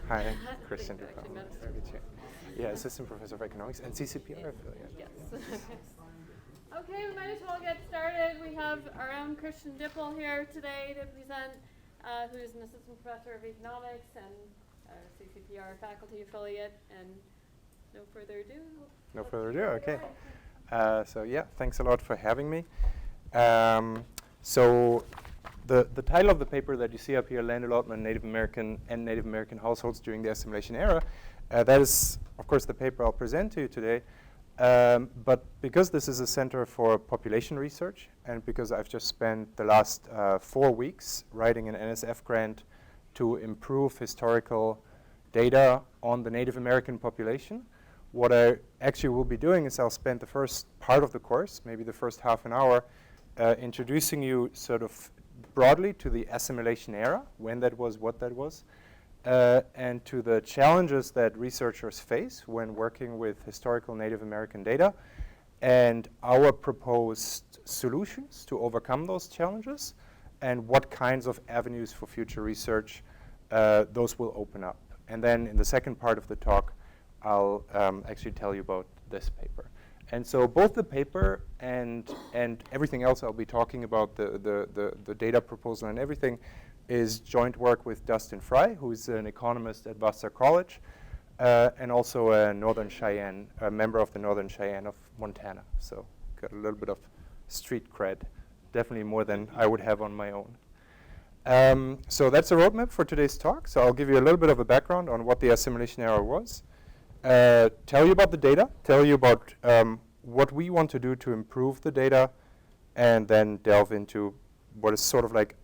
Hi, Christian Dipple. Yeah, assistant professor of economics and CCPR affiliate. Yes. Okay, we might as well get started. We have our own Christian Dipple here today to present, who is an assistant professor of economics and CCPR faculty affiliate. And no further ado. No further ado, okay. So yeah, thanks a lot for having me. So the title of the paper that you see up here, Land Allotment, Native American Households During the Assimilation Era, that is, of course, the paper I'll present to you today. But because this is a center for population research, and because I've just spent the last 4 weeks writing an NSF grant to improve historical data on the Native American population, what I actually will be doing is I'll spend the first part of the course, maybe the first half an hour, introducing you sort of broadly to the assimilation era, when that was, what that was, and to the challenges that researchers face when working with historical Native American data, and our proposed solutions to overcome those challenges, and what kinds of avenues for future research those will open up. And then in the second part of the talk, I'll actually tell you about this paper. And so both the paper and everything else I'll be talking about, the data proposal and everything, is joint work with Dustin Fry, who's an economist at Vassar College, and also a Northern Cheyenne, a member of the Northern Cheyenne of Montana. So got a little bit of street cred, definitely more than I would have on my own. So that's a roadmap for today's talk. So I'll give you a little bit of a background on what the assimilation era was, tell you about the data, tell you about what we want to do to improve the data, and then delve into what is sort of like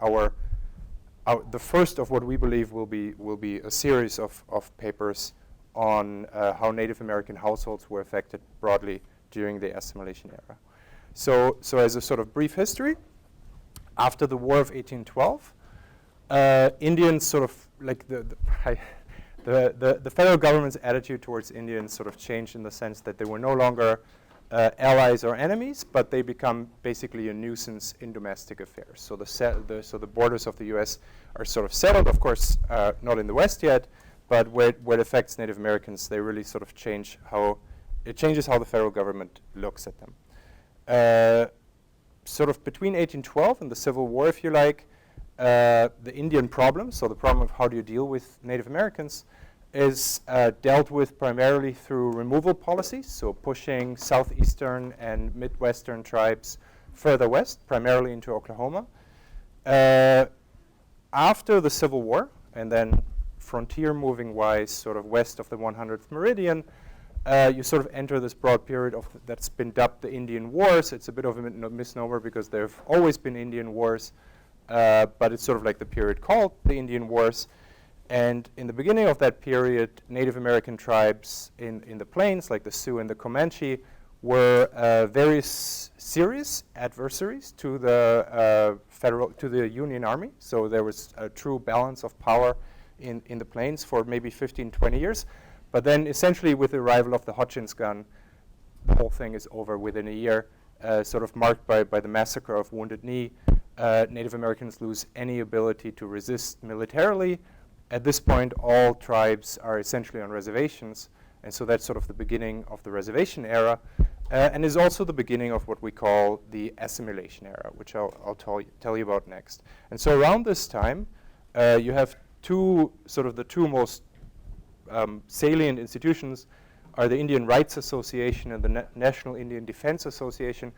the first of what we believe will be a series of papers on how Native American households were affected broadly during the assimilation era. So as a sort of brief history, after the War of 1812, Indians sort of like the federal government's attitude towards Indians sort of changed in the sense that they were no longer allies or enemies, but they become basically a nuisance in domestic affairs. So the borders of the U.S. are sort of settled, of course, not in the West yet, but where it affects Native Americans, they really sort of changes how the federal government looks at them. Sort of between 1812 and the Civil War, if you like, the Indian problem, so the problem of how do you deal with Native Americans, is dealt with primarily through removal policies, so pushing southeastern and midwestern tribes further west, primarily into Oklahoma. After the Civil War, and then frontier moving wise, sort of west of the 100th meridian, you sort of enter this broad period that's been dubbed the Indian Wars. It's a bit of a misnomer because there have always been Indian Wars, but it's sort of like the period called the Indian Wars. And in the beginning of that period, Native American tribes in the plains, like the Sioux and the Comanche, were very serious adversaries to the Union Army. So there was a true balance of power in the plains for maybe 15, 20 years. But then essentially with the arrival of the Hutchins gun, the whole thing is over within a year, sort of marked by the massacre of Wounded Knee. Native Americans lose any ability to resist militarily. At this point, all tribes are essentially on reservations, and so that's sort of the beginning of the reservation era, and is also the beginning of what we call the assimilation era, which I'll tell you about next. And so around this time, you have the two most salient institutions are the Indian Rights Association and the National Indian Defense Association.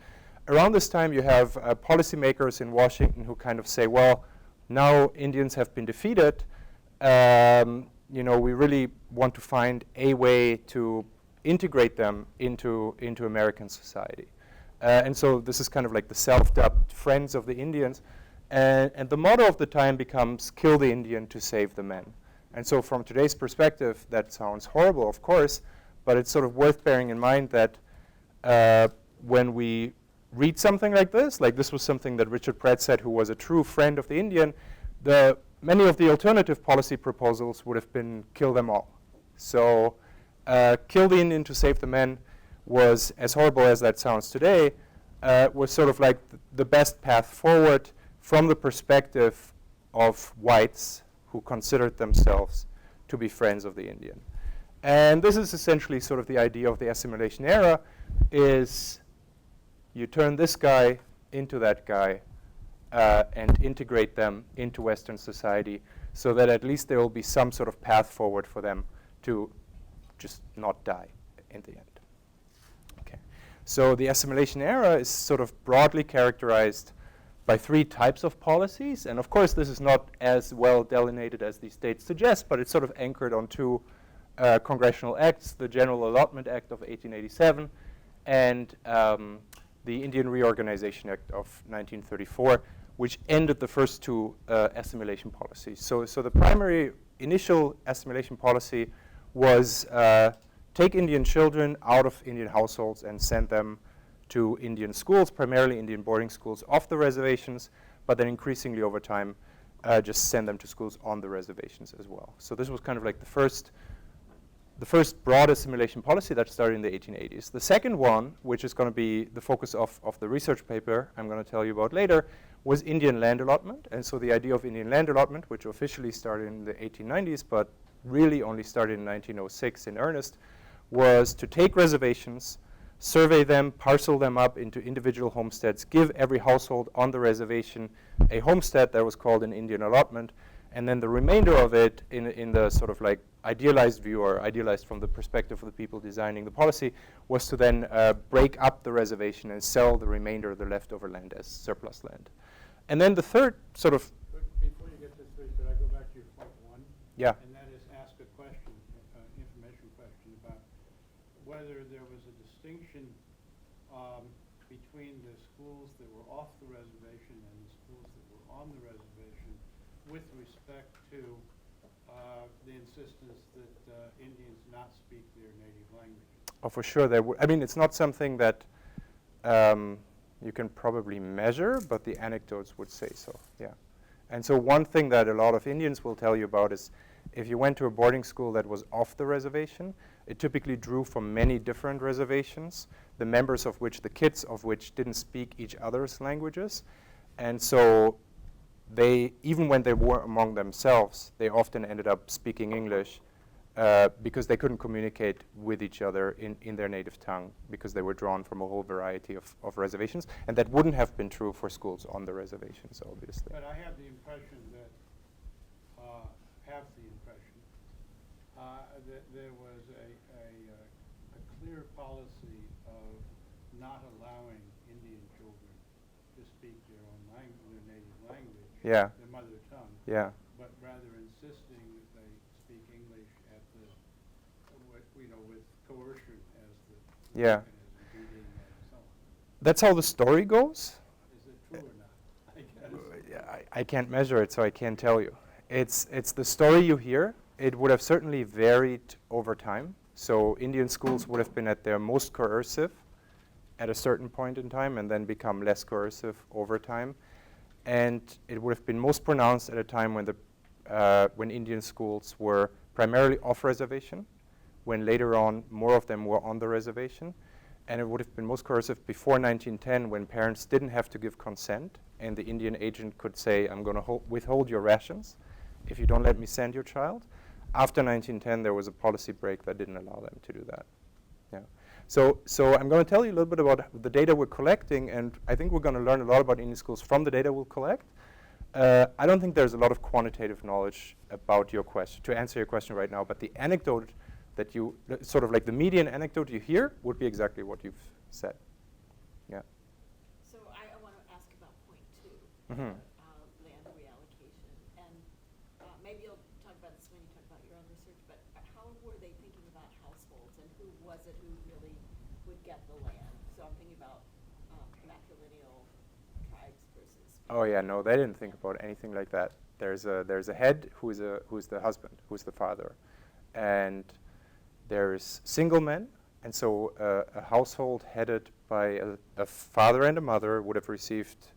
Around this time, you have policymakers in Washington who kind of say, well, now Indians have been defeated. We really want to find a way to integrate them into American society. And so this is kind of like the self-dubbed Friends of the Indians. And the motto of the time becomes, kill the Indian to save the men. And so from today's perspective, that sounds horrible, of course, but it's sort of worth bearing in mind that when we read something like this was something that Richard Pratt said, who was a true friend of the Indian, many of the alternative policy proposals would have been kill them all. So kill the Indian to save the men was, as horrible as that sounds today, was sort of like the best path forward from the perspective of whites who considered themselves to be friends of the Indian. And this is essentially sort of the idea of the assimilation era, is you turn this guy into that guy and integrate them into Western society so that at least there will be some sort of path forward for them to just not die in the end. Okay. So the assimilation era is sort of broadly characterized by three types of policies. And of course, this is not as well delineated as these dates suggest, but it's sort of anchored on two congressional acts, the General Allotment Act of 1887 and the Indian Reorganization Act of 1934, which ended the first two assimilation policies. So the primary initial assimilation policy was take Indian children out of Indian households and send them to Indian schools, primarily Indian boarding schools off the reservations, but then increasingly over time, just send them to schools on the reservations as well. So this was kind of like the first broad assimilation policy that started in the 1880s. The second one, which is going to be the focus of the research paper I'm going to tell you about later, was Indian land allotment. And so the idea of Indian land allotment, which officially started in the 1890s, but really only started in 1906 in earnest, was to take reservations, survey them, parcel them up into individual homesteads, give every household on the reservation a homestead that was called an Indian allotment, and then the remainder of it in the sort of like idealized view, or idealized from the perspective of the people designing the policy, was to then break up the reservation and sell the remainder of the leftover land as surplus land. And then the third sort of... Before you get to three, could I go back to your point one? Yeah. And that is ask a question, information question about whether there was a distinction between the schools that were off the reservation and the schools that were on the reservation with respect to the insistence that Indians not speak their native language. Oh, for sure. I mean, it's not something that you can probably measure, but the anecdotes would say so, yeah. And so one thing that a lot of Indians will tell you about is if you went to a boarding school that was off the reservation, it typically drew from many different reservations, the members of which, the kids of which didn't speak each other's languages. And so they, even when they were among themselves, they often ended up speaking English because they couldn't communicate with each other in their native tongue because they were drawn from a whole variety of reservations. And that wouldn't have been true for schools on the reservations, obviously. But I have the impression that, that there was a clear policy of not allowing Indian children to speak their own language, their native language, Yeah. their mother tongue, Yeah. but rather insisting that they speak English at the, with coercion as the Yeah. mechanism, beating and so on. That's how the story goes. Is it true or not? I guess. Yeah, I can't measure it, so I can't tell you. It's the story you hear. It would have certainly varied over time. So Indian schools would have been at their most coercive at a certain point in time and then become less coercive over time. And it would have been most pronounced at a time when Indian schools were primarily off reservation, when later on more of them were on the reservation. And it would have been most coercive before 1910 when parents didn't have to give consent and the Indian agent could say, I'm going to withhold your rations if you don't let me send your child. After 1910, there was a policy break that didn't allow them to do that. Yeah. So I'm going to tell you a little bit about the data we're collecting, and I think we're going to learn a lot about Indian schools from the data we'll collect. I don't think there's a lot of quantitative knowledge about your question, to answer your question right now, but the anecdote that you, sort of like the median anecdote you hear would be exactly what you've said. Yeah. So I want to ask about point two, Mm-hmm. Land reallocation. And maybe you'll talk about this when you talk about your own research, but how were they thinking about households and who was it who really would get the land? So I'm thinking about matrilineal tribes versus... Oh yeah, no, they didn't think about anything like that. There's a head who's the husband, who's the father, and there's single men, and so a household headed by a father and a mother would have received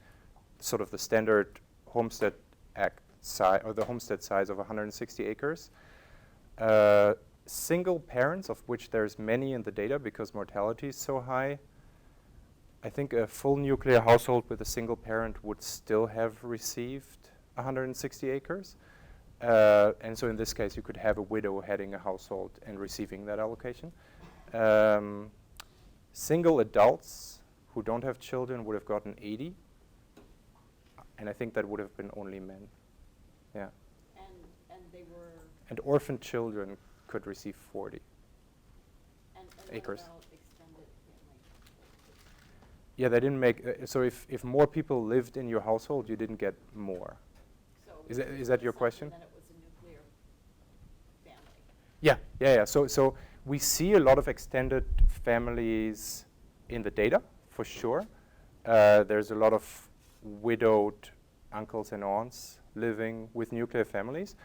sort of the standard Homestead Act size, or the homestead size of 160 acres. Single parents, of which there's many in the data because mortality is so high, I think a full nuclear household with a single parent would still have received 160 acres. And so in this case, you could have a widow heading a household and receiving that allocation. Single adults who don't have children would have gotten 80. And I think that would have been only men. Yeah. And they were. And orphan children could receive 40 And acres. what about extended family? Yeah, they didn't make, so if more people lived in your household, you didn't get more. So Is that your question? Then it was a nuclear family. Yeah. So we see a lot of extended families in the data, for sure. There's a lot of widowed uncles and aunts living with nuclear families.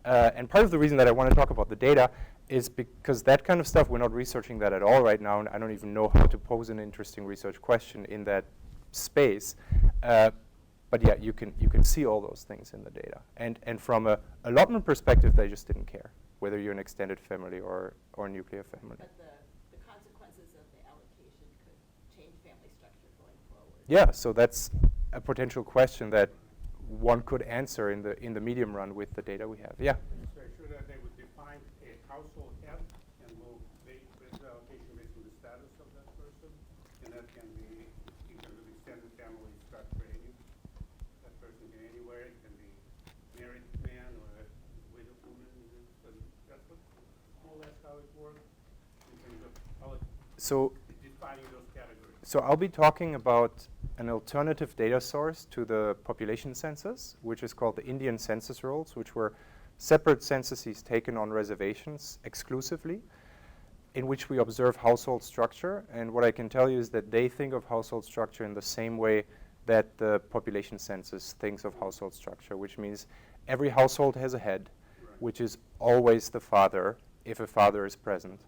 And part of the reason that I want to talk about the data is because that kind of stuff, we're not researching that at all right now, and I don't even know how to pose an interesting research question in that space. But yeah, you can see all those things in the data. And from a allotment perspective, they just didn't care whether you're an extended family or a nuclear family. But the consequences of the allocation could change family structure going forward. Yeah, so that's a potential question that one could answer in the medium run with the data we have. Yeah. So sure that they would define a household head and will make this allocation based on the status of that person, and that can be either with extended family structure. That person can anywhere. It can be married man or a widowed woman. So that's what, more or less how it works in terms of So defining those categories. So I'll be talking about an alternative data source to the population census, which is called the Indian census rolls, which were separate censuses taken on reservations exclusively, in which we observe household structure. And what I can tell you is that they think of household structure in the same way that the population census thinks of household structure, which means every household has a head, which is always the father, if a father is present.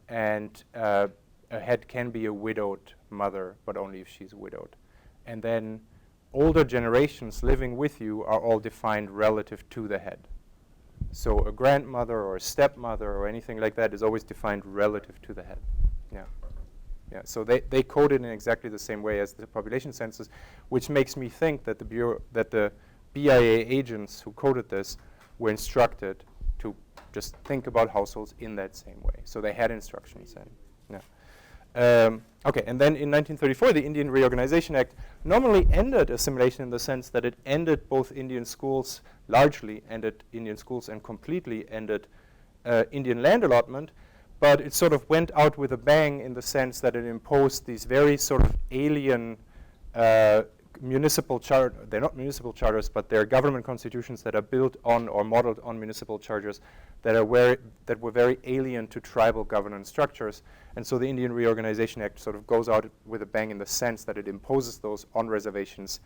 And a head can be a widowed mother, but only if she's widowed. And then older generations living with you are all defined relative to the head. So a grandmother or a stepmother or anything like that is always defined relative to the head. Yeah. So they code it in exactly the same way as the population census, which makes me think that the BIA agents who coded this were instructed to just think about households in that same way. So they had instructions and yeah. Okay, and then in 1934, the Indian Reorganization Act nominally ended assimilation in the sense that it ended both Indian schools, largely ended Indian schools and completely ended Indian land allotment, but it sort of went out with a bang in the sense that it imposed these very sort of alien municipal charter. They're not municipal charters, but they're government constitutions that are built on or modeled on municipal charters that were very alien to tribal governance structures. And so the Indian Reorganization Act sort of goes out with a bang in the sense that it imposes those on reservations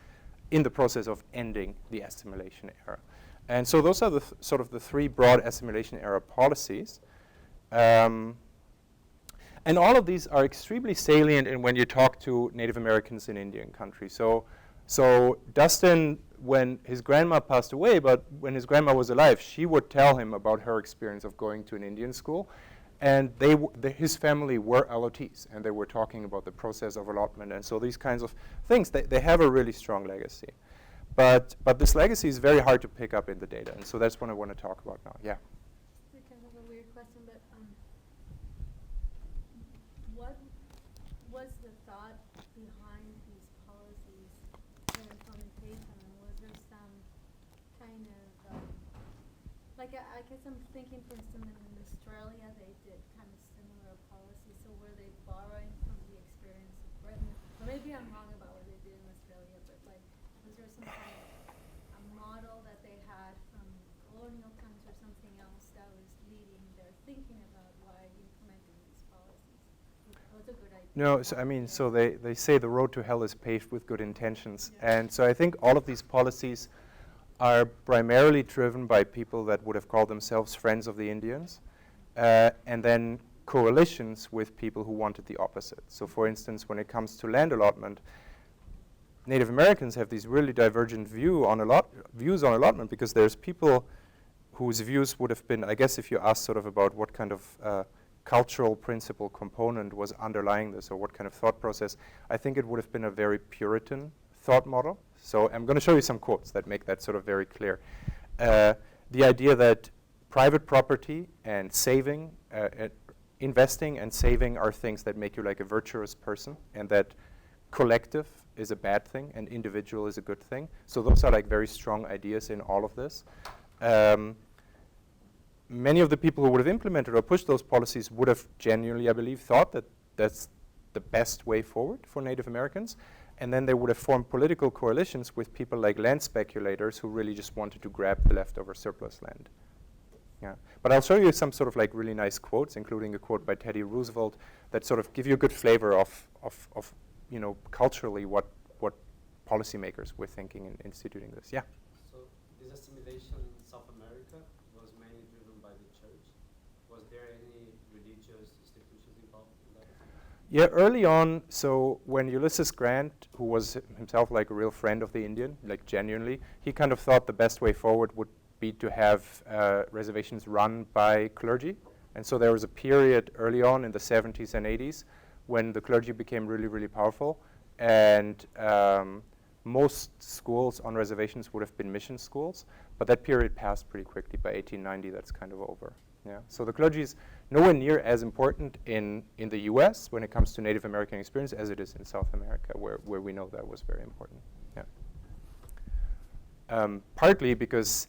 in the process of ending the Assimilation Era. And so those are the sort of the three broad Assimilation Era policies. And all of these are extremely salient in when you talk to Native Americans in Indian country. So Dustin, when his grandma passed away, but when his grandma was alive, she would tell him about her experience of going to an Indian school. And his family were allottees, and they were talking about the process of allotment. And so these kinds of things, they have a really strong legacy. But this legacy is very hard to pick up in the data. And so that's what I want to talk about now. Yeah. It's kind of a weird question, but what was the thought behind these policies and implementation? And was there some kind of, like I guess I'm thinking, for instance, in Australia, they did kind of similar policies. So were they borrowing from the experience of Britain? Or maybe I'm wrong about what they did in Australia, but like, was there some kind of a model that they had from colonial times or something else that was leading their thinking about why implementing these policies? What's a good idea? No, so I mean, so they say the road to hell is paved with good intentions. Yeah. And so I think all of these policies are primarily driven by people that would have called themselves friends of the Indians, and then coalitions with people who wanted the opposite. So for instance, when it comes to land allotment, Native Americans have these really divergent views on allotment, because there's people whose views would have been, I guess if you ask sort of about what kind of cultural principle component was underlying this or what kind of thought process, I think it would have been a very Puritan thought model. So I'm going to show you some quotes that make that sort of very clear. the idea that private property and saving, investing and saving are things that make you like a virtuous person, and that collective is a bad thing and individual is a good thing. So those are like very strong ideas in all of this. Many of the people who would have implemented or pushed those policies would have genuinely, I believe, thought that that's the best way forward for Native Americans. And then they would have formed political coalitions with people like land speculators who really just wanted to grab the leftover surplus land. Yeah. But I'll show you some sort of like really nice quotes, including a quote by Teddy Roosevelt that sort of give you a good flavor of you know, culturally what policymakers were thinking in instituting this. Yeah. So this assimilation in South America was mainly driven by the church. Was there any religious institutions involved in that? Yeah, early on, so when Ulysses Grant, who was himself like a real friend of the Indian, like genuinely, he kind of thought the best way forward would be to have reservations run by clergy. And so there was a period early on in the 70s and 80s when the clergy became really, really powerful. And most schools on reservations would have been mission schools, but that period passed pretty quickly. By 1890, that's kind of over. Yeah. So the clergy is nowhere near as important in the US when it comes to Native American experience as it is in South America, where we know that was very important. Yeah. Partly because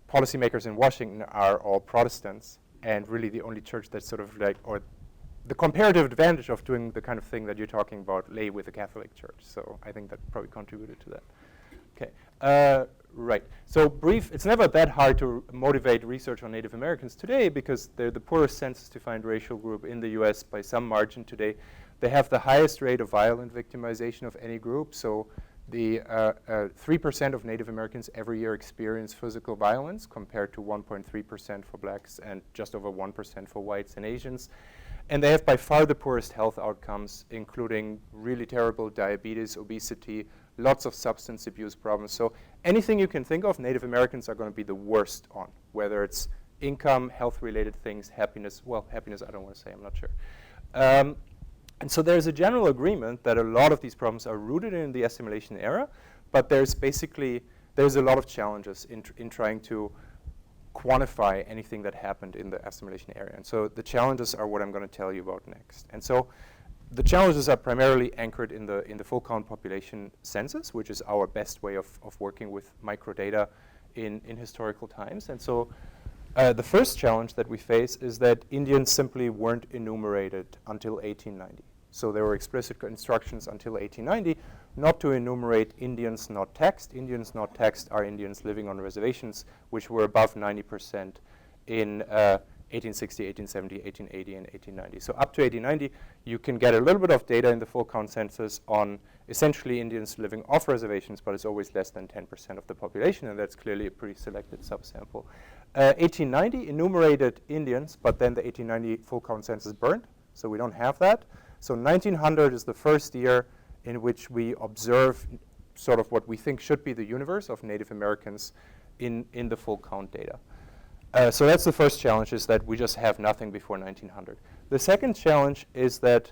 policymakers in Washington are all Protestants, and really the only church that's sort of like, or the comparative advantage of doing the kind of thing that you're talking about lay with the Catholic Church. So I think that probably contributed to that. Okay, right. So brief, it's never that hard to motivate research on Native Americans today because they're the poorest census-defined racial group in the US by some margin today. They have the highest rate of violent victimization of any group. So the 3% of Native Americans every year experience physical violence compared to 1.3% for blacks and just over 1% for whites and Asians. And they have by far the poorest health outcomes, including really terrible diabetes, obesity, lots of substance abuse problems. So anything you can think of, Native Americans are going to be the worst on, whether it's income, health-related things, happiness. Well, happiness, I don't want to say, I'm not sure. And so there's a general agreement that a lot of these problems are rooted in the assimilation era, but there's a lot of challenges in trying to quantify anything that happened in the assimilation area. And so the challenges are what I'm going to tell you about next. And so the challenges are primarily anchored in the full count population census, which is our best way of working with microdata in historical times. And so the first challenge that we face is that Indians simply weren't enumerated until 1890. So there were explicit instructions until 1890 not to enumerate Indians not taxed. Indians not taxed are Indians living on reservations, which were above 90% in 1860, 1870, 1880, and 1890. So up to 1890, you can get a little bit of data in the full count census on essentially Indians living off reservations, but it's always less than 10% of the population, and that's clearly a pretty selected subsample. 1890 enumerated Indians, but then the 1890 full count census burned, so we don't have that. So 1900 is the first year in which we observe sort of what we think should be the universe of Native Americans in the full count data. So that's the first challenge, is that we just have nothing before 1900. The second challenge is that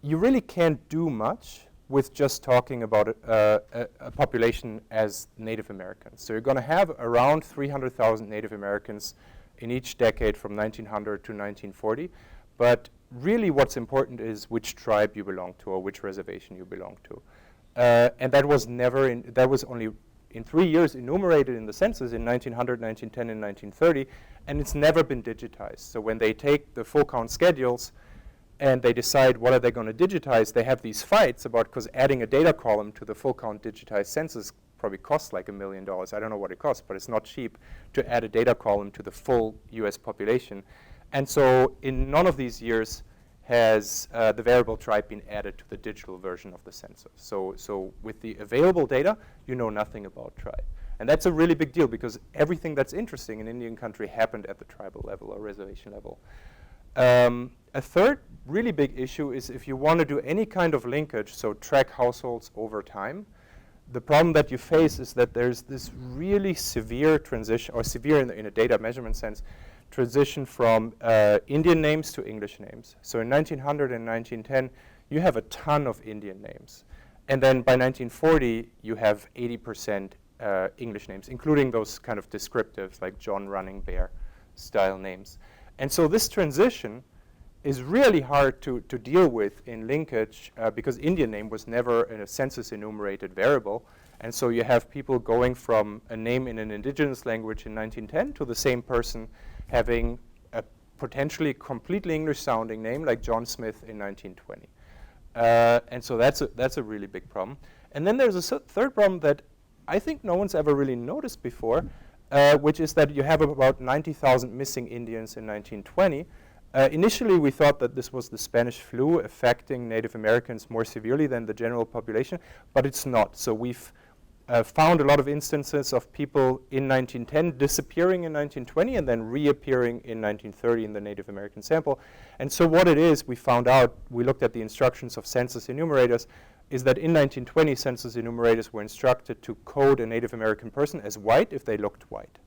you really can't do much with just talking about a population as Native Americans. So you're going to have around 300,000 Native Americans in each decade from 1900 to 1940. But really what's important is which tribe you belong to or which reservation you belong to. And that was only in 3 years enumerated in the census in 1900, 1910, and 1930, and it's never been digitized. So when they take the full count schedules and they decide what are they going to digitize, they have these fights about, because adding a data column to the full count digitized census probably costs like $1 million. I don't know what it costs, but it's not cheap to add a data column to the full US population. And so in none of these years has the variable tribe been added to the digital version of the census. So with the available data, you know nothing about tribe. And that's a really big deal because everything that's interesting in Indian country happened at the tribal level or reservation level. A third really big issue is if you want to do any kind of linkage, so track households over time, the problem that you face is that there's this really severe transition, or severe in a data measurement sense, transition from Indian names to English names. So in 1900 and 1910, you have a ton of Indian names. And then by 1940, you have 80% English names, including those kind of descriptives like John Running Bear style names. And so this transition is really hard to deal with in linkage because Indian name was never a census enumerated variable. And so you have people going from a name in an indigenous language in 1910 to the same person having a potentially completely English sounding name like John Smith in 1920. And so that's a really big problem. And then there's a third problem that I think no one's ever really noticed before, which is that you have about 90,000 missing Indians in 1920. Initially, we thought that this was the Spanish flu affecting Native Americans more severely than the general population, but it's not. So we've found a lot of instances of people in 1910 disappearing in 1920 and then reappearing in 1930 in the Native American sample. And so what it is, we found out, we looked at the instructions of census enumerators, is that in 1920, census enumerators were instructed to code a Native American person as white if they looked white.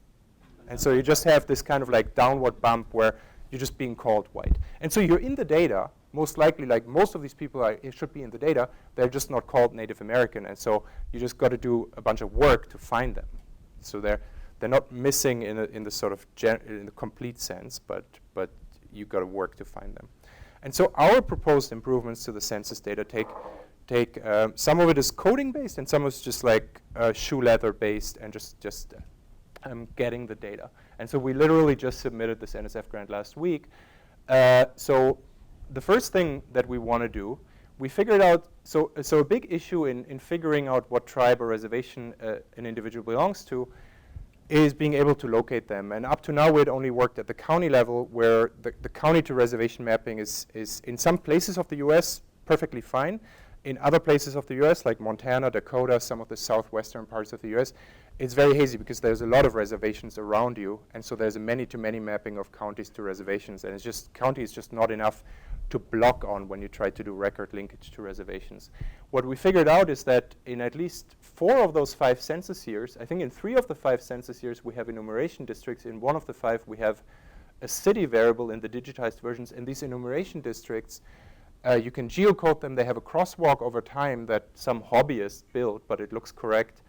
And so you just have this kind of like downward bump where you're just being called white. And so you're in the data, most likely, like most of these people should be in the data, they're just not called Native American. And so you just got to do a bunch of work to find them. So they're not missing in the sort of in the complete sense, but you got to work to find them. And so our proposed improvements to the census data take some of it is coding based and some of it's just like shoe leather based and just getting the data. And so we literally just submitted this NSF grant last week. So the first thing that we want to do, we figured out, so a big issue in figuring out what tribe or reservation an individual belongs to is being able to locate them. And up to now, we had only worked at the county level where the county to reservation mapping is in some places of the US perfectly fine. In other places of the US, like Montana, Dakota, some of the southwestern parts of the US, it's very hazy because there's a lot of reservations around you. And so there's a many-to-many mapping of counties to reservations. And it's just, county is just not enough to block on when you try to do record linkage to reservations. What we figured out is that in at least 4 of those 5 census years, I think in 3 of the 5 census years, we have enumeration districts. In 1 of the 5, we have a city variable in the digitized versions. And these enumeration districts, you can geocode them. They have a crosswalk over time that some hobbyist built, but it looks correct.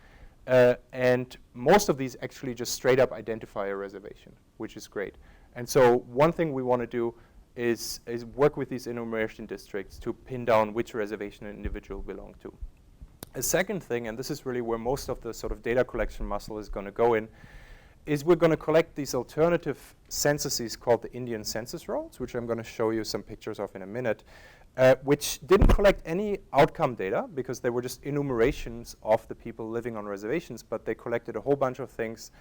And most of these actually just straight up identify a reservation, which is great. And so one thing we want to do is work with these enumeration districts to pin down which reservation an individual belongs to. A second thing, and this is really where most of the sort of data collection muscle is going to go in, is we're going to collect these alternative censuses called the Indian census rolls, which I'm going to show you some pictures of in a minute, which didn't collect any outcome data because they were just enumerations of the people living on reservations, but they collected a whole bunch of things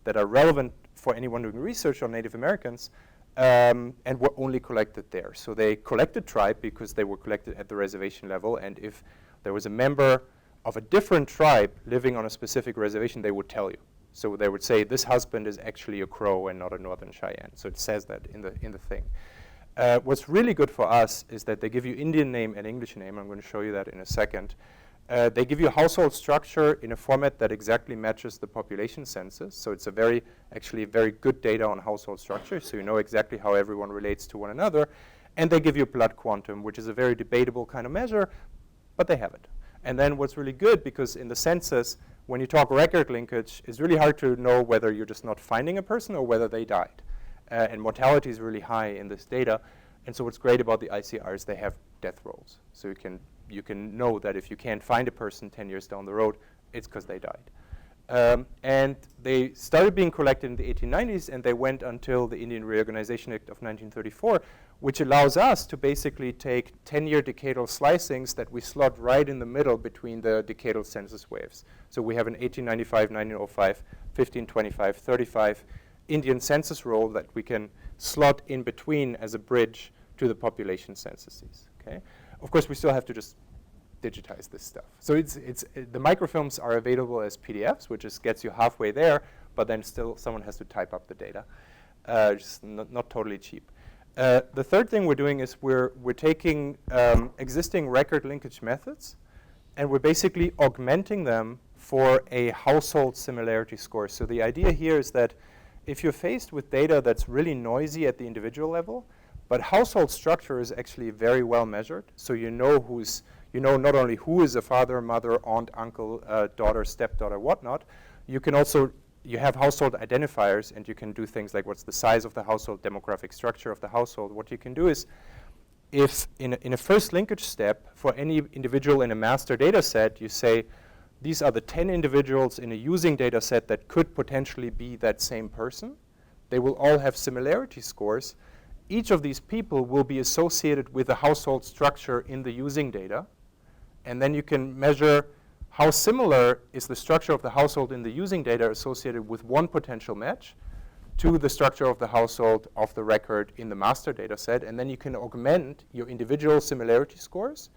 that are relevant for anyone doing research on Native Americans, and were only collected there. So they collected tribe because they were collected at the reservation level, and if there was a member of a different tribe living on a specific reservation, they would tell you. So they would say, this husband is actually a Crow and not a Northern Cheyenne. So it says that in the thing. What's really good for us is that they give you Indian name and English name. I'm going to show you that in a second. They give you a household structure in a format that exactly matches the population census. So it's actually very good data on household structure. So you know exactly how everyone relates to one another. And they give you blood quantum, which is a very debatable kind of measure, but they have it. And then what's really good, because in the census, when you talk record linkage, it's really hard to know whether you're just not finding a person or whether they died. And mortality is really high in this data. And so what's great about the ICR is they have death rolls. So you can know that if you can't find a person 10 years down the road, it's because they died. And they started being collected in the 1890s, and they went until the Indian Reorganization Act of 1934, which allows us to basically take 10-year decadal slicings that we slot right in the middle between the decadal census waves. So we have an 1895, 1905, 1525, 35 Indian census roll that we can slot in between as a bridge to the population censuses. Okay? Of course, we still have to just digitize this stuff. So the microfilms are available as PDFs, which just gets you halfway there, but then still someone has to type up the data. Just not totally cheap. The third thing we're doing is we're taking existing record linkage methods, and we're basically augmenting them for a household similarity score. So the idea here is that if you're faced with data that's really noisy at the individual level, but household structure is actually very well measured, so you know not only who is a father, mother, aunt, uncle, daughter, stepdaughter, whatnot, You can also, you have household identifiers, and you can do things like what's the size of the household, demographic structure of the household. What you can do is, if in a first linkage step, for any individual in a master data set, you say, these are the 10 individuals in a using data set that could potentially be that same person. They will all have similarity scores. Each of these people will be associated with a household structure in the using data. And then you can measure how similar is the structure of the household in the using data associated with one potential match to the structure of the household of the record in the master data set. And then you can augment your individual similarity scores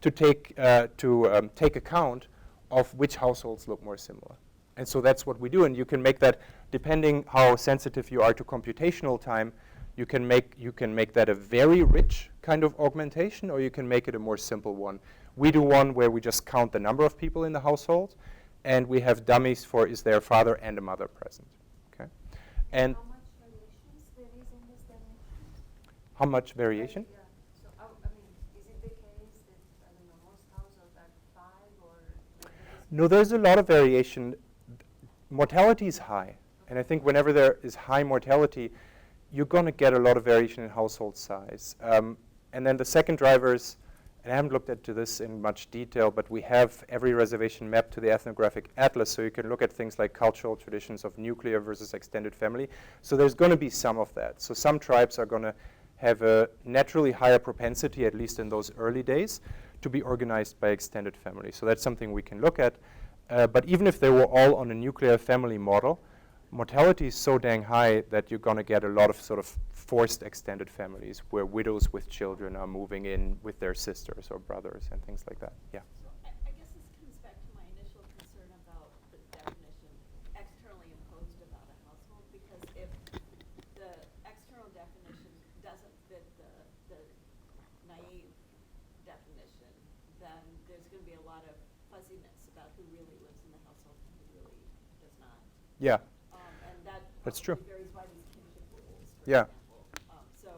to take account of which households look more similar. And so that's what we do. And you can make that, depending how sensitive you are to computational time, you can make that a very rich kind of augmentation, or you can make it a more simple one. We do one where we just count the number of people in the household, and we have dummies for is there a father and a mother present. Okay? And how much variations there is in this dimension? how much variation? Yeah. So, I mean, is it the case that, I don't know, most households are 5 or? No, there's a lot of variation. Mortality is high. And I think whenever there is high mortality, you're going to get a lot of variation in household size. And then the second driver is, and I haven't looked into this in much detail, but we have every reservation mapped to the ethnographic atlas, so you can look at things like cultural traditions of nuclear versus extended family. So there's going to be some of that. So some tribes are going to have a naturally higher propensity, at least in those early days, to be organized by extended family. So that's something we can look at. But even if they were all on a nuclear family model, mortality is so dang high that you're going to get a lot of sort of forced extended families where widows with children are moving in with their sisters or brothers and things like that. Yeah. So I guess this comes back to my initial concern about the definition externally imposed about a household, because if the external definition doesn't fit the naive definition, then there's going to be a lot of fuzziness about who really lives in the household and who really does not. Yeah. And that That's true. varies by these kinship rules, for Yeah. example. So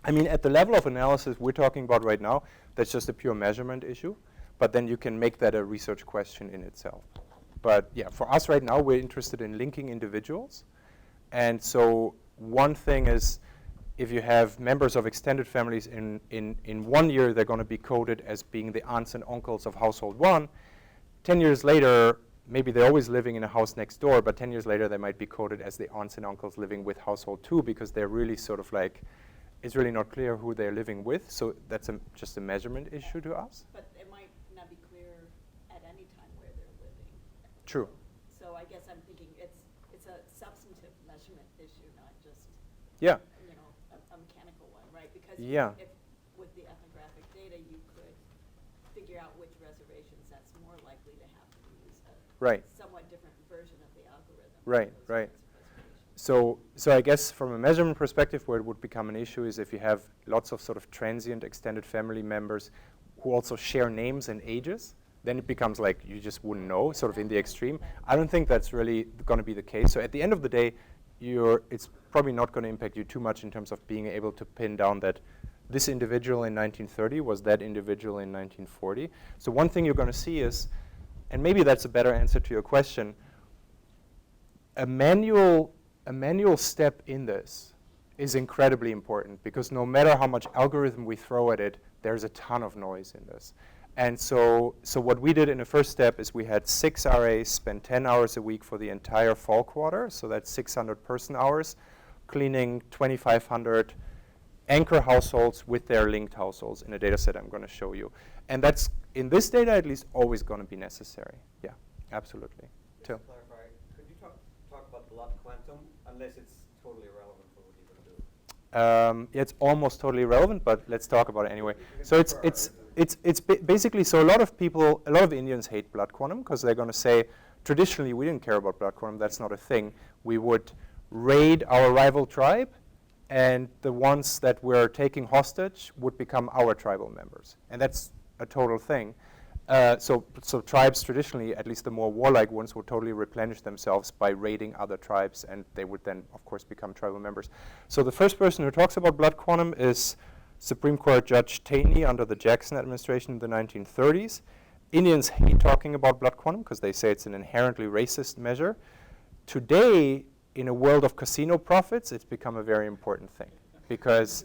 I mean, at the level of analysis we're talking about right now, that's just a pure measurement issue. But then you can make that a research question in itself. But yeah, for us right now, we're interested in linking individuals. And so one thing is, if you have members of extended families in 1 year, they're going to be coded as being the aunts and uncles of household 1. 10 years later, maybe they're always living in a house next door, but 10 years later, they might be coded as the aunts and uncles living with household 2, because they're really sort of like, it's really not clear who they're living with. So that's just a measurement issue to us. but it might not be clear at any time where they're living. True. So I guess I'm thinking it's a substantive measurement issue, not just Yeah. a mechanical one, right? Because Yeah. if with the ethnographic data you could figure out which reservations that's more likely to have to use a Right. somewhat different version of the algorithm. for Right, those right. kinds of reservations. So I guess from a measurement perspective, where it would become an issue is if you have lots of sort of transient extended family members who also share names and ages, then it becomes like you just wouldn't know, sort of in the extreme. I don't think that's really going to be the case. So at the end of the day, it's probably not going to impact you too much in terms of being able to pin down that this individual in 1930 was that individual in 1940. So one thing you're going to see is, and maybe that's a better answer to your question, a manual step in this is incredibly important, because no matter how much algorithm we throw at it, there's a ton of noise in this. And so what we did in the first step is we had 6 RAs spend 10 hours a week for the entire fall quarter, so that's 600 person hours, cleaning 2,500 anchor households with their linked households in a data set I'm going to show you. And that's, in this data at least, always going to be necessary. Yeah, absolutely. Just Till. to clarify, could you talk about the lot quantum, unless it's totally irrelevant for what you're going to do? Yeah, it's almost totally irrelevant, but let's talk about it anyway. So it's basically, so a lot of Indians hate blood quantum, because they're going to say, traditionally we didn't care about blood quantum, that's not a thing. We would raid our rival tribe, and the ones that we're taking hostage would become our tribal members. And that's a total thing. So tribes traditionally, at least the more warlike ones, would totally replenish themselves by raiding other tribes, and they would then, of course, become tribal members. So the first person who talks about blood quantum is Supreme Court Judge Taney under the Jackson administration in the 1930s. Indians hate talking about blood quantum because they say it's an inherently racist measure. Today, in a world of casino profits, it's become a very important thing because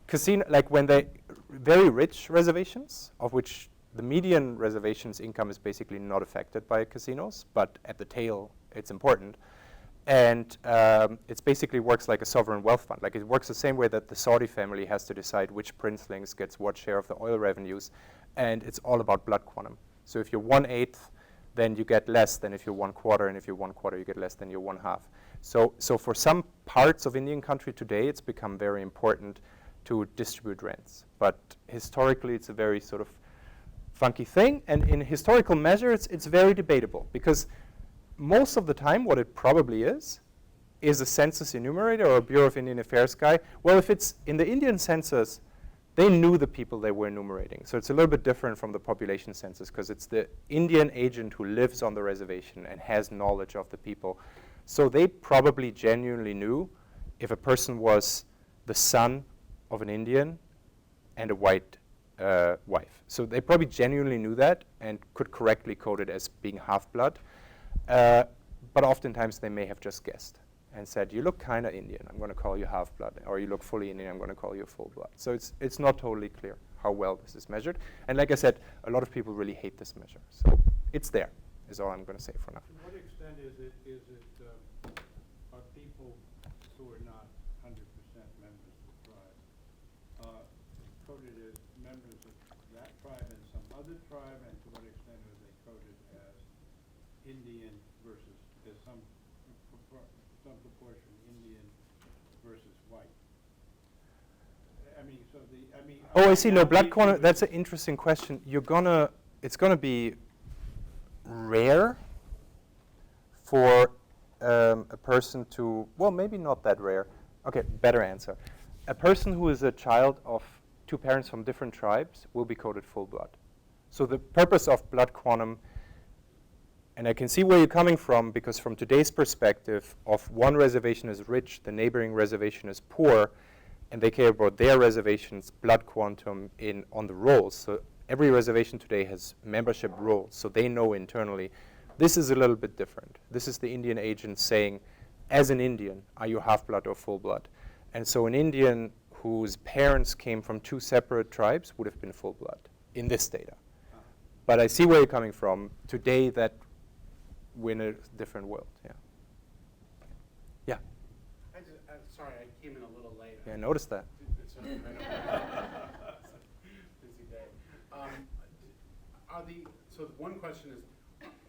very rich reservations, of which the median reservation's income is basically not affected by casinos, but at the tail, it's important. And it basically works like a sovereign wealth fund. Like it works the same way that the Saudi family has to decide which princelings gets what share of the oil revenues, and it's all about blood quantum. So if you're 1/8, then you get less than if you're 1/4, and if you're 1/4, you get less than you're 1/2. So for some parts of Indian country today, it's become very important to distribute rents. But historically, it's a very sort of funky thing. And in historical measures, it's very debatable because most of the time, what it probably is a census enumerator or a Bureau of Indian Affairs guy. Well, if it's in the Indian census, they knew the people they were enumerating. So it's a little bit different from the population census because it's the Indian agent who lives on the reservation and has knowledge of the people. So they probably genuinely knew if a person was the son of an Indian and a white wife. So they probably genuinely knew that and could correctly code it as being half-blood. But oftentimes they may have just guessed and said, you look kind of Indian, I'm going to call you half-blood. Or you look fully Indian, I'm going to call you full-blood. So it's not totally clear how well this is measured. And like I said, a lot of people really hate this measure. So it's there, is all I'm going to say for now. To what extent are people who are not 100% members of the tribe coded as members of that tribe and some other tribe, and to what extent are they coded as Indian versus some proportion Indian versus white? Oh, I see. No, blood quantum. That's an interesting question. It's gonna be rare for a person to. Well, maybe not that rare. Okay, better answer. A person who is a child of two parents from different tribes will be coded full blood. So the purpose of blood quantum. And I can see where you're coming from, because from today's perspective, of one reservation is rich, the neighboring reservation is poor, and they care about their reservation's blood quantum on the rolls. So every reservation today has membership rolls, so they know internally. This is a little bit different. This is the Indian agent saying, as an Indian, are you half-blood or full-blood? And so an Indian whose parents came from two separate tribes would have been full-blood in this data. But I see where you're coming from. Today, we're in a different world, yeah. Yeah? Sorry, I came in a little late. Yeah, I noticed that. Busy day. So one question is,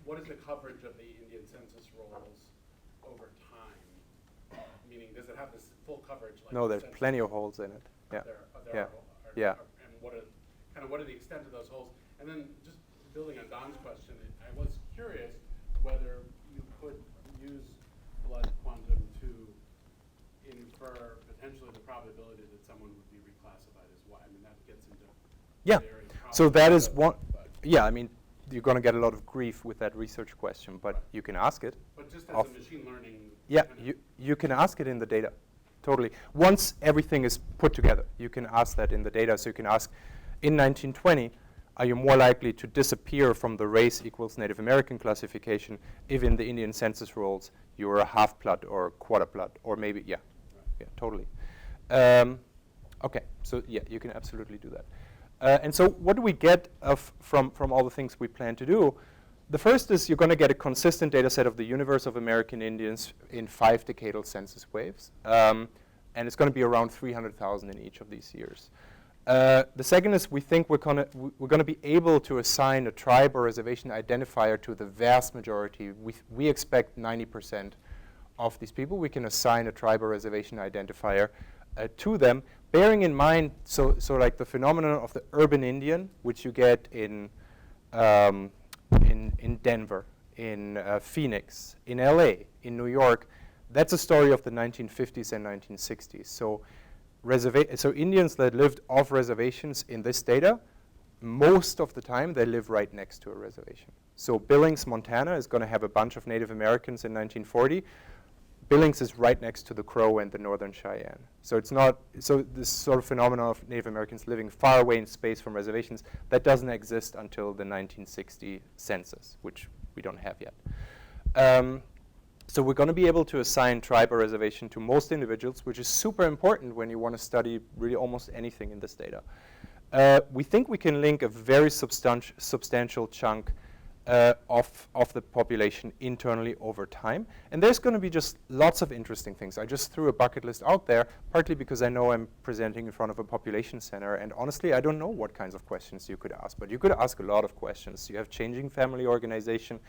what is the coverage of the Indian census rolls over time? Meaning, does it have this full coverage? Like No, there's plenty of holes in it. Yeah. Yeah. And what are the extent of those holes? And then just building on Don's question, I was curious whether you could use blood quantum to infer potentially the probability that someone would be reclassified as white. I mean, that gets into very So that is one. Yeah, I mean, you're going to get a lot of grief with that research question, but you can ask it. But just as a machine learning. Yeah, you can ask it in the data, totally. Once everything is put together, you can ask that in the data. So you can ask, in 1920, are you more likely to disappear from the race equals Native American classification if in the Indian census rolls you were a half-blood or quarter-blood, or maybe, yeah, totally. Okay, so yeah, you can absolutely do that. And so what do we get from all the things we plan to do? The first is you're going to get a consistent data set of the universe of American Indians in 5 decadal census waves. And it's going to be around 300,000 in each of these years. The second is we think we're going to be able to assign a tribe or reservation identifier to the vast majority. We expect 90% of these people. We can assign a tribe or reservation identifier to them, bearing in mind, so like the phenomenon of the urban Indian, which you get in Denver, in Phoenix, in LA, in New York. That's a story of the 1950s and 1960s. So Indians that lived off reservations in this data, most of the time they live right next to a reservation. So Billings, Montana is going to have a bunch of Native Americans in 1940. Billings is right next to the Crow and the Northern Cheyenne. So it's not, so this sort of phenomenon of Native Americans living far away in space from reservations, that doesn't exist until the 1960 census, which we don't have yet. So we're going to be able to assign tribe or reservation to most individuals, which is super important when you want to study really almost anything in this data. We think we can link a very substantial chunk of the population internally over time. And there's going to be just lots of interesting things. I just threw a bucket list out there, partly because I know I'm presenting in front of a population center. And honestly, I don't know what kinds of questions you could ask. But you could ask a lot of questions. You have changing family organization.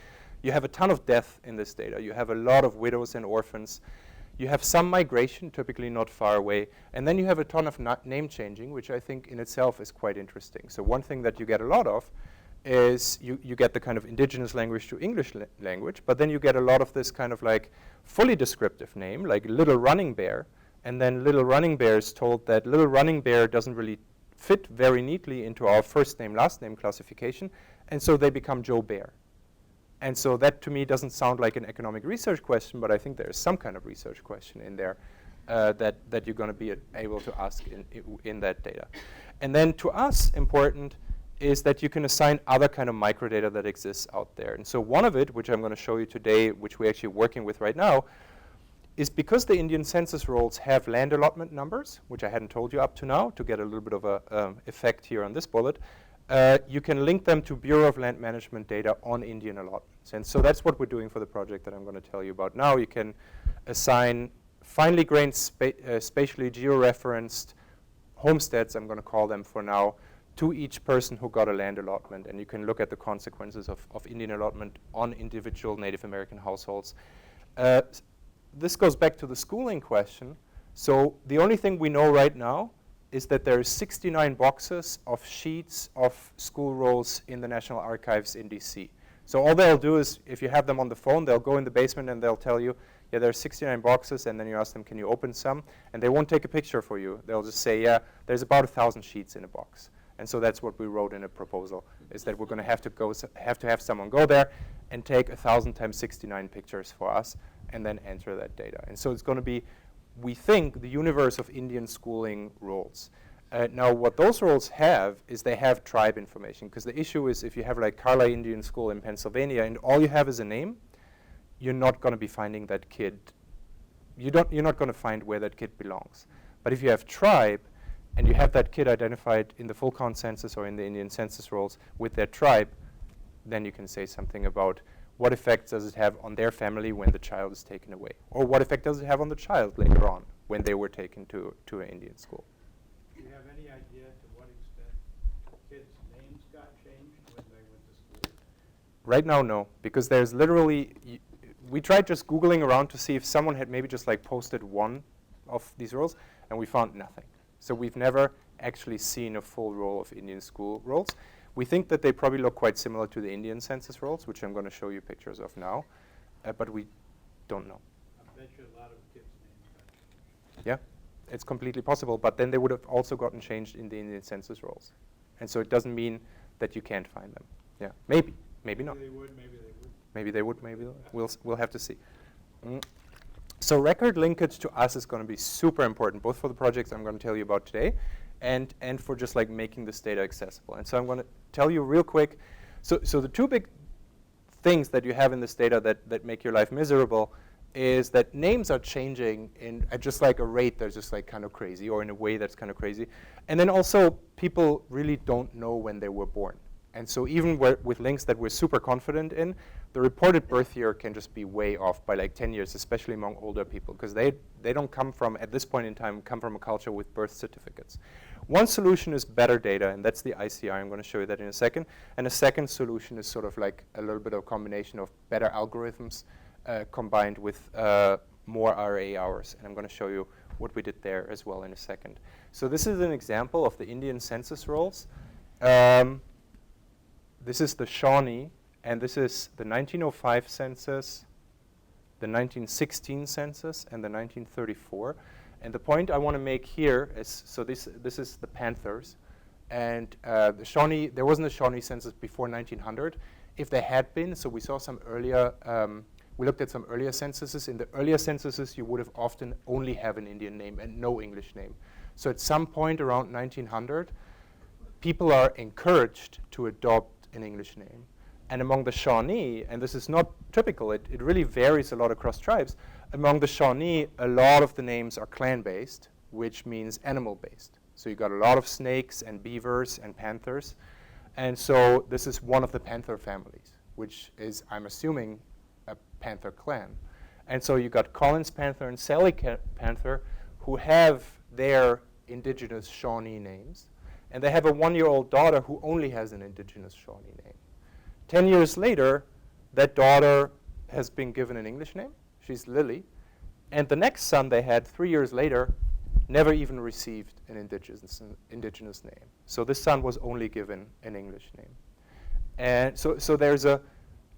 You have a ton of death in this data. You have a lot of widows and orphans. You have some migration, typically not far away. And then you have a ton of name changing, which I think in itself is quite interesting. So one thing that you get a lot of is you get the kind of indigenous language to English language, but then you get a lot of this kind of like fully descriptive name, like Little Running Bear. And then Little Running Bear is told that Little Running Bear doesn't really fit very neatly into our first name, last name classification. And so they become Joe Bear. And so that, to me, doesn't sound like an economic research question, but I think there is some kind of research question in there that you're going to be able to ask in that data. And then to us, important is that you can assign other kind of microdata that exists out there. And so one of it, which I'm going to show you today, which we're actually working with right now, is because the Indian census rolls have land allotment numbers, which I hadn't told you up to now, to get a little bit of a effect here on this bullet, you can link them to Bureau of Land Management data on Indian allotments. And so that's what we're doing for the project that I'm going to tell you about now. You can assign finely grained, spatially georeferenced homesteads, I'm going to call them for now, to each person who got a land allotment. And you can look at the consequences of Indian allotment on individual Native American households. This goes back to the schooling question. So the only thing we know right now is that there are 69 boxes of sheets of school rolls in the National Archives in DC. So all they'll do is, if you have them on the phone, they'll go in the basement and they'll tell you, yeah, there are 69 boxes, and then you ask them, can you open some? And they won't take a picture for you. They'll just say, yeah, there's about 1,000 sheets in a box. And so that's what we wrote in a proposal, is that we're going to have someone go there and take 1,000 times 69 pictures for us and then enter that data. And so it's going to be, we think, the universe of Indian schooling rolls. Now, what those rolls have is they have tribe information, because the issue is if you have like Carla Indian School in Pennsylvania and all you have is a name, you're not going to be finding that kid. You're not going to find where that kid belongs. But if you have tribe and you have that kid identified in the full count census or in the Indian census rolls with their tribe, then you can say something about what effect does it have on their family when the child is taken away? Or what effect does it have on the child later on when they were taken to an Indian school? Do you have any idea to what extent kids' names got changed when they went to school? Right now, no, because there's literally, we tried just Googling around to see if someone had maybe just like posted one of these rolls, and we found nothing. So we've never actually seen a full roll of Indian school rolls. We think that they probably look quite similar to the Indian census rolls, which I'm going to show you pictures of now, but we don't know. I bet you a lot of kids' names got changed. Yeah, it's completely possible, but then they would have also gotten changed in the Indian census rolls. And so it doesn't mean that you can't find them. Yeah, maybe not. Maybe they would, maybe they would. Maybe they would, maybe we'll have to see. So record linkage to us is going to be super important, both for the projects I'm going to tell you about today and for just like making this data accessible. And so I'm going to tell you real quick. So the two big things that you have in this data that make your life miserable is that names are changing at just like a rate that's just like kind of crazy, or in a way that's kind of crazy. And then also people really don't know when they were born. And so even with links that we're super confident in, the reported birth year can just be way off by like 10 years, especially among older people, because they don't come from, at this point in time, come from a culture with birth certificates. One solution is better data, and that's the ICR. I'm going to show you that in a second. And a second solution is sort of like a little bit of a combination of better algorithms combined with more RA hours. And I'm going to show you what we did there as well in a second. So this is an example of the Indian census rolls. This is the Shawnee, and this is the 1905 census, the 1916 census, and the 1934. And the point I want to make here is, so this is the Panthers, and the Shawnee, there wasn't a Shawnee census before 1900. If there had been, so we saw some earlier We looked at some earlier censuses. In the earlier censuses, you would have often only have an Indian name and no English name. So at some point around 1900, people are encouraged to adopt an English name. And among the Shawnee, and this is not typical, it really varies a lot across tribes. Among the Shawnee, a lot of the names are clan-based, which means animal-based. So you got a lot of snakes and beavers and panthers. And so this is one of the panther families, which is, I'm assuming, a panther clan. And so you got Collins Panther and Sally Panther, who have their indigenous Shawnee names. And they have a 1-year-old daughter who only has an indigenous Shawnee name. 10 years later, that daughter has been given an English name. She's Lily. And the next son they had 3 years later never even received an indigenous name. So this son was only given an English name. And so there's a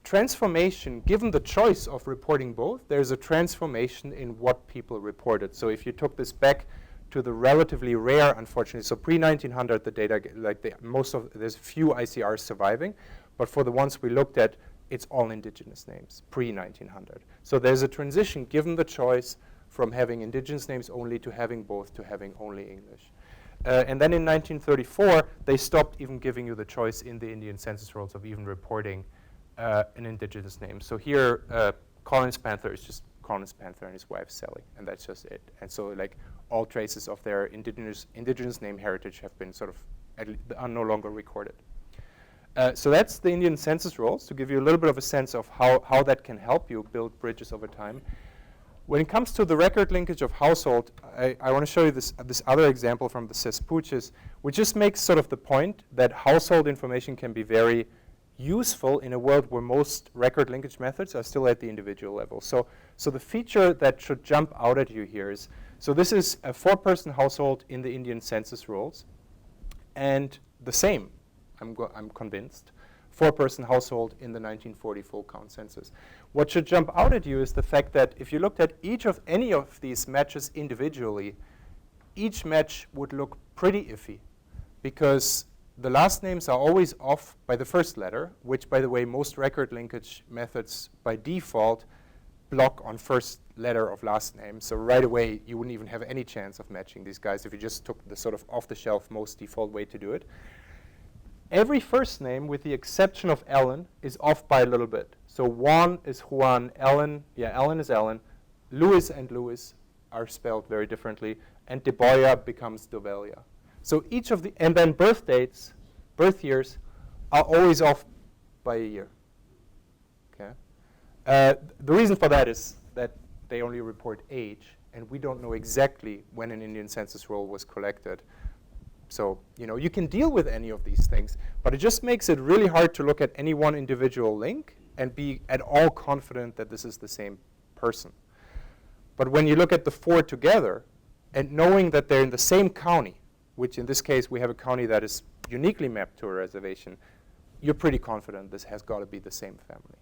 transformation, given the choice of reporting both, there's a transformation in what people reported. So if you took this back to the relatively rare, unfortunately, so pre-1900, the data, there's few ICRs surviving, but for the ones we looked at, it's all indigenous names, pre-1900. So there's a transition, given the choice, from having indigenous names only to having both to having only English. And then in 1934, they stopped even giving you the choice in the Indian census rolls of even reporting an indigenous name. So here, Collins Panther is just Collins Panther and his wife Sally, and that's just it. And so like all traces of their indigenous name heritage have been sort of are no longer recorded. So that's the Indian census rolls, to give you a little bit of a sense of how that can help you build bridges over time. When it comes to the record linkage of household, I want to show you this other example from the Cespuches, which just makes sort of the point that household information can be very useful in a world where most record linkage methods are still at the individual level. So the feature that should jump out at you here is, so this is a 4-person household in the Indian census rolls, and the same, I'm convinced, 4-person household in the 1940 full count census. What should jump out at you is the fact that if you looked at any of these matches individually, each match would look pretty iffy, because the last names are always off by the first letter, which, by the way, most record linkage methods by default block on first letter of last name. So right away, you wouldn't even have any chance of matching these guys if you just took the sort of off-the-shelf most default way to do it. Every first name, with the exception of Ellen, is off by a little bit. So Juan is Juan, Ellen is Ellen, Louis and Louis are spelled very differently, and Deboya becomes Dovelia. So each of and then birth dates, birth years, are always off by a year. Okay. The reason for that is that they only report age, and we don't know exactly when an Indian census roll was collected. So, you can deal with any of these things, but it just makes it really hard to look at any one individual link and be at all confident that this is the same person. But when you look at the 4 together, and knowing that they're in the same county, which in this case we have a county that is uniquely mapped to a reservation, you're pretty confident this has got to be the same family.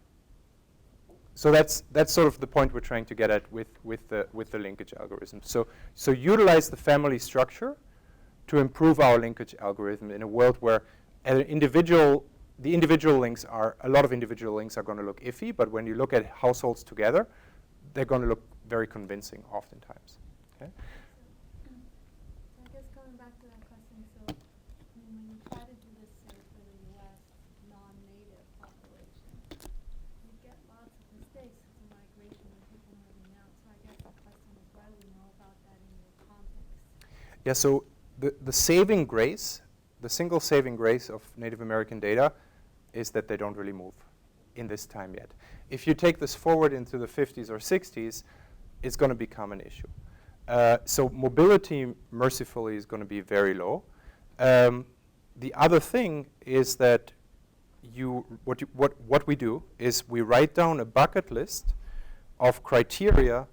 So that's sort of the point we're trying to get at with the linkage algorithm. So utilize the family structure to improve our linkage algorithm in a world where a lot of individual links are going to look iffy, but when you look at households together, they're going to look very convincing oftentimes. Okay? I guess going back to that question, so when you try to do this, say, for the U.S. non-native population, you get lots of mistakes with the migration and people moving out. So I guess the question is, what do we know about that in your context? Yeah, so the saving grace, the single saving grace of Native American data is that they don't really move in this time yet. If you take this forward into the 50s or 60s, it's going to become an issue. So mobility, mercifully, is going to be very low. The other thing is that what we do is we write down a bucket list of criteria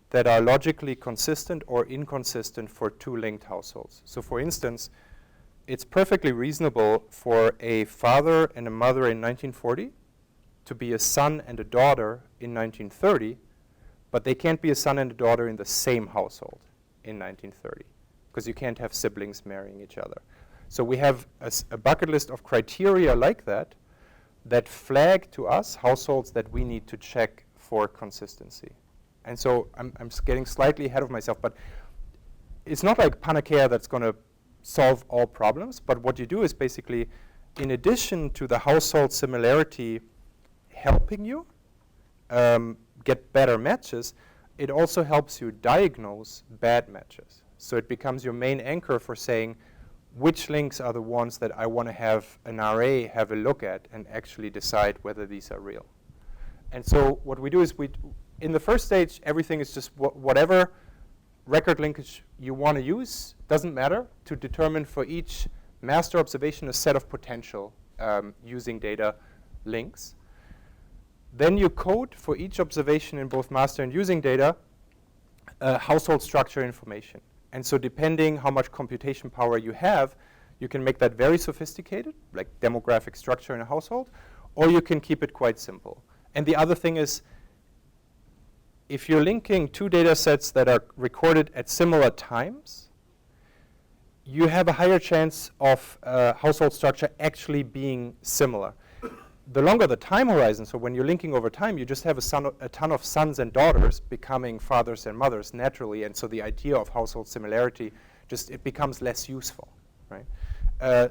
that are logically consistent or inconsistent for 2 linked households. So for instance, it's perfectly reasonable for a father and a mother in 1940 to be a son and a daughter in 1930, but they can't be a son and a daughter in the same household in 1930, because you can't have siblings marrying each other. So we have a bucket list of criteria like that flag to us households that we need to check for consistency. And so I'm getting slightly ahead of myself, but it's not like panacea that's going to solve all problems. But what you do is basically, in addition to the household similarity helping you get better matches, it also helps you diagnose bad matches. So it becomes your main anchor for saying which links are the ones that I want to have an RA have a look at and actually decide whether these are real. And so what we do is in the first stage, everything is just whatever record linkage you want to use, doesn't matter, to determine for each master observation a set of potential using data links. Then you code for each observation in both master and using data household structure information. And so depending how much computation power you have, you can make that very sophisticated, like demographic structure in a household, or you can keep it quite simple. And the other thing is, if you're linking two data sets that are recorded at similar times, you have a higher chance of household structure actually being similar. The longer the time horizon, so when you're linking over time, you just have a ton of sons and daughters becoming fathers and mothers naturally, and so the idea of household similarity it becomes less useful, right?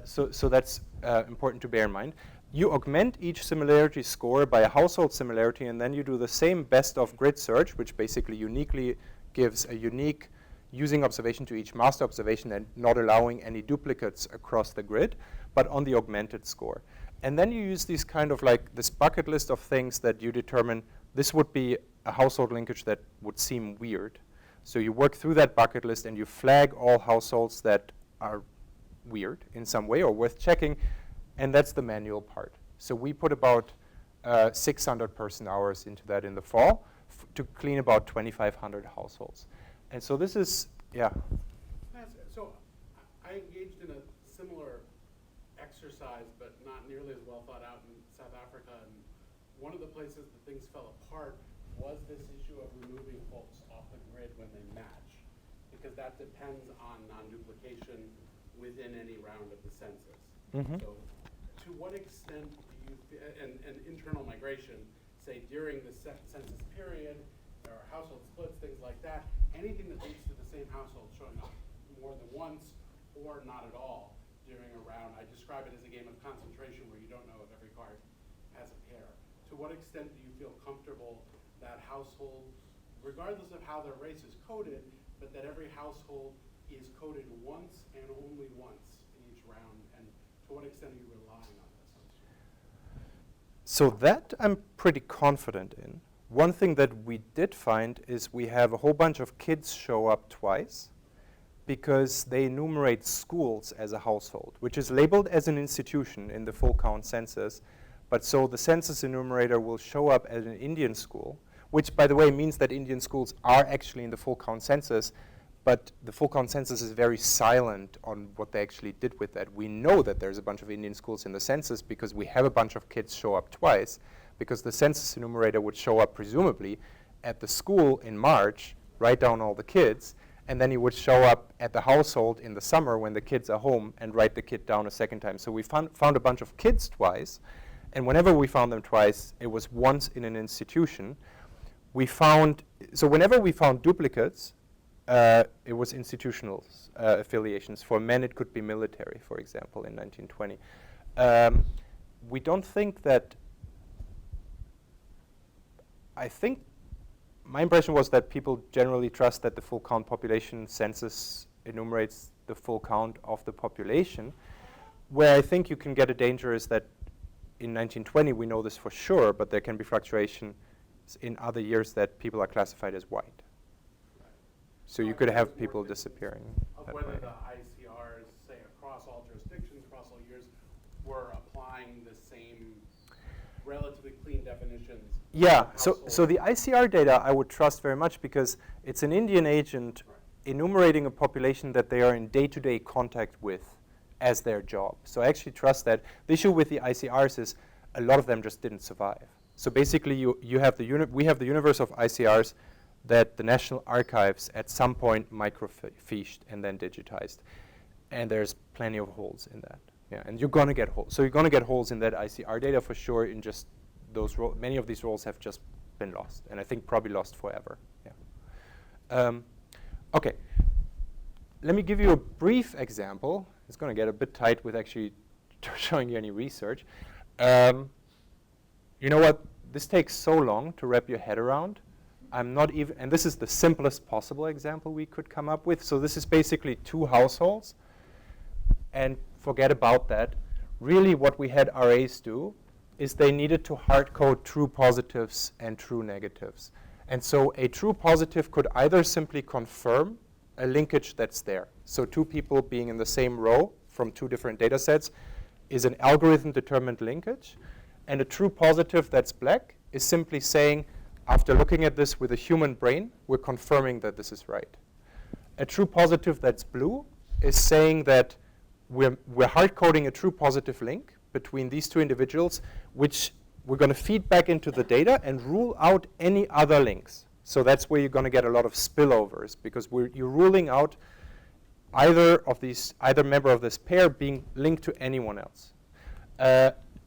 So that's important to bear in mind. You augment each similarity score by a household similarity, and then you do the same best of grid search, which basically uniquely gives a unique using observation to each master observation and not allowing any duplicates across the grid, but on the augmented score. And then you use these kind of like this bucket list of things that you determine this would be a household linkage that would seem weird. So you work through that bucket list and you flag all households that are weird in some way or worth checking, and that's the manual part. So we put about 600 person hours into that in the fall to clean about 2,500 households. And so this is, yeah. So I engaged in a similar exercise, but not nearly as well thought out in South Africa. And one of the places that things fell apart was this issue of removing folks off the grid when they match, because that depends on non-duplication within any round of the census. Mm-hmm. So to what extent do you, and internal migration, say during the census period, there are household splits, things like that, anything that leads to the same household showing up more than once or not at all during a round. I describe it as a game of concentration where you don't know if every card has a pair. To what extent do you feel comfortable that households, regardless of how their race is coded, but that every household is coded once and only once in each round, and to what extent are you relying on this? So that I'm pretty confident in. One thing that we did find is we have a whole bunch of kids show up twice because they enumerate schools as a household, which is labeled as an institution in the full count census. But so the census enumerator will show up as an Indian school, which, by the way, means that Indian schools are actually in the full count census, but the full count census is very silent on what they actually did with that. We know that there's a bunch of Indian schools in the census because we have a bunch of kids show up twice, because the census enumerator would show up presumably at the school in March, write down all the kids, and then he would show up at the household in the summer when the kids are home and write the kid down a second time. So we found a bunch of kids twice, and whenever we found them twice, it was once in an institution. So whenever we found duplicates, it was institutional affiliations. For men, it could be military, for example, in 1920. We don't think that, I think my impression was that people generally trust that the full count population census enumerates the full count of the population. Where I think you can get a danger is that in 1920, we know this for sure, but there can be fluctuation in other years that people are classified as white. So you could have people disappearing. Of whether the ICRs, say across all jurisdictions, across all years, were applying the same relatively clean definitions. Yeah, so the ICR data I would trust very much because it's an Indian agent enumerating a population that they are in day-to-day contact with as their job. So I actually trust that. The issue with the ICRs is a lot of them just didn't survive. So basically we have the universe of ICRs that the National Archives at some point microfished and then digitized. And there's plenty of holes in that. Yeah, and you're going to get holes. So you're going to get holes in that ICR data for sure in just those roles. Many of these roles have just been lost, and I think probably lost forever. Yeah. Okay. Let me give you a brief example. It's going to get a bit tight with actually showing you any research. You know what? This takes so long to wrap your head around. I'm not even, and this is the simplest possible example we could come up with. So this is basically 2 households. And forget about that. Really what we had RAs do is they needed to hard code true positives and true negatives. And so a true positive could either simply confirm a linkage that's there. So 2 people being in the same row from 2 different data sets is an algorithm determined linkage. And a true positive that's black is simply saying, after looking at this with a human brain, we're confirming that this is right. A true positive that's blue is saying that we're hard coding a true positive link between these 2 individuals, which we're going to feed back into the data and rule out any other links. So that's where you're going to get a lot of spillovers, because you're ruling out either member of this pair being linked to anyone else.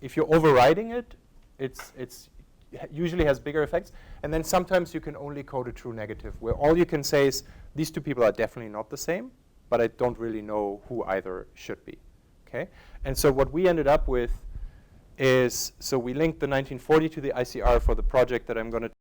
If you're overriding it, it usually has bigger effects. And then sometimes you can only code a true negative, where all you can say is these 2 people are definitely not the same, but I don't really know who either should be. Okay? And so what we ended up with is, so we linked the 1940 to the ICR for the project that I'm going to